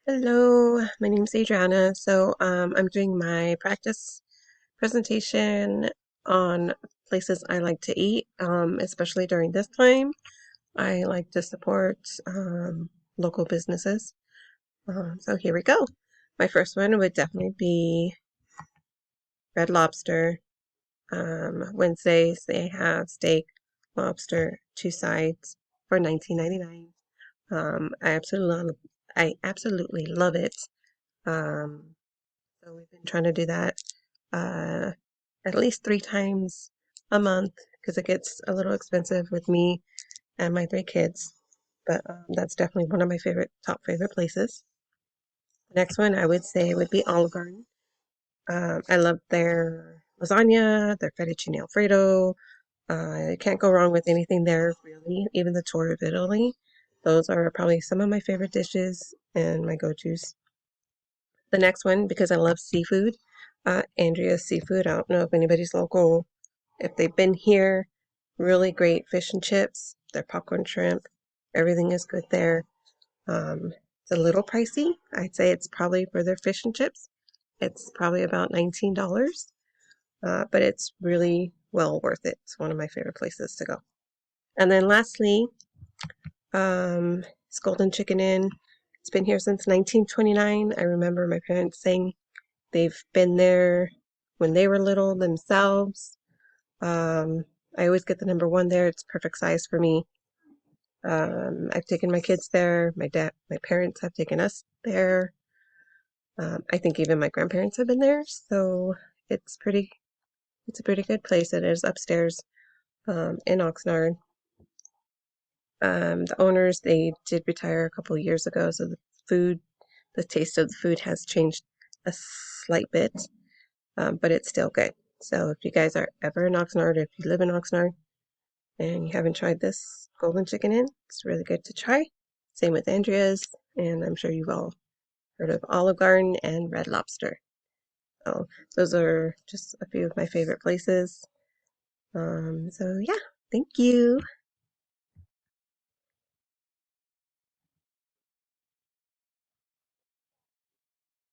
Hello, my name is Adriana. I'm doing my practice presentation on places I like to eat, especially during this time. I like to support local businesses. So here we go. My first one would definitely be Red Lobster. Wednesdays they have steak, lobster, two sides for 19.99. I absolutely love it. Um, So we've been trying to do that uh, at least 3 times a month because it gets a little expensive with me and my 3 kids. But that's definitely one of my top favorite places. The next one I would say would be Olive Garden. I love their lasagna, their fettuccine alfredo. I can't go wrong with anything there, really. Even the tour of Italy. Those are probably some of my favorite dishes and my go-tos. The next one, because I love seafood, Andrea's Seafood. I don't know if anybody's local, if they've been here. Really great fish and chips. Their popcorn shrimp. Everything is good there. It's a little pricey. I'd say it's probably for their fish and chips. It's probably about $19, but it's really well worth it. It's one of my favorite places to go. And then lastly, it's Golden Chicken Inn. It's been here since 1929. I remember my parents saying they've been there when they were little themselves. I always get the number one there. It's perfect size for me. I've taken my kids there. My parents have taken us there. I think even my grandparents have been there. So it's pretty, it's a pretty good place. It is upstairs in Oxnard. The owners, they did retire a couple of years ago, so the taste of the food has changed a slight bit, but it's still good. So if you guys are ever in Oxnard, or if you live in Oxnard and you haven't tried this Golden Chicken Inn, it's really good to try. Same with Andrea's, and I'm sure you've all heard of Olive Garden and Red Lobster. So those are just a few of my favorite places. So yeah, thank you.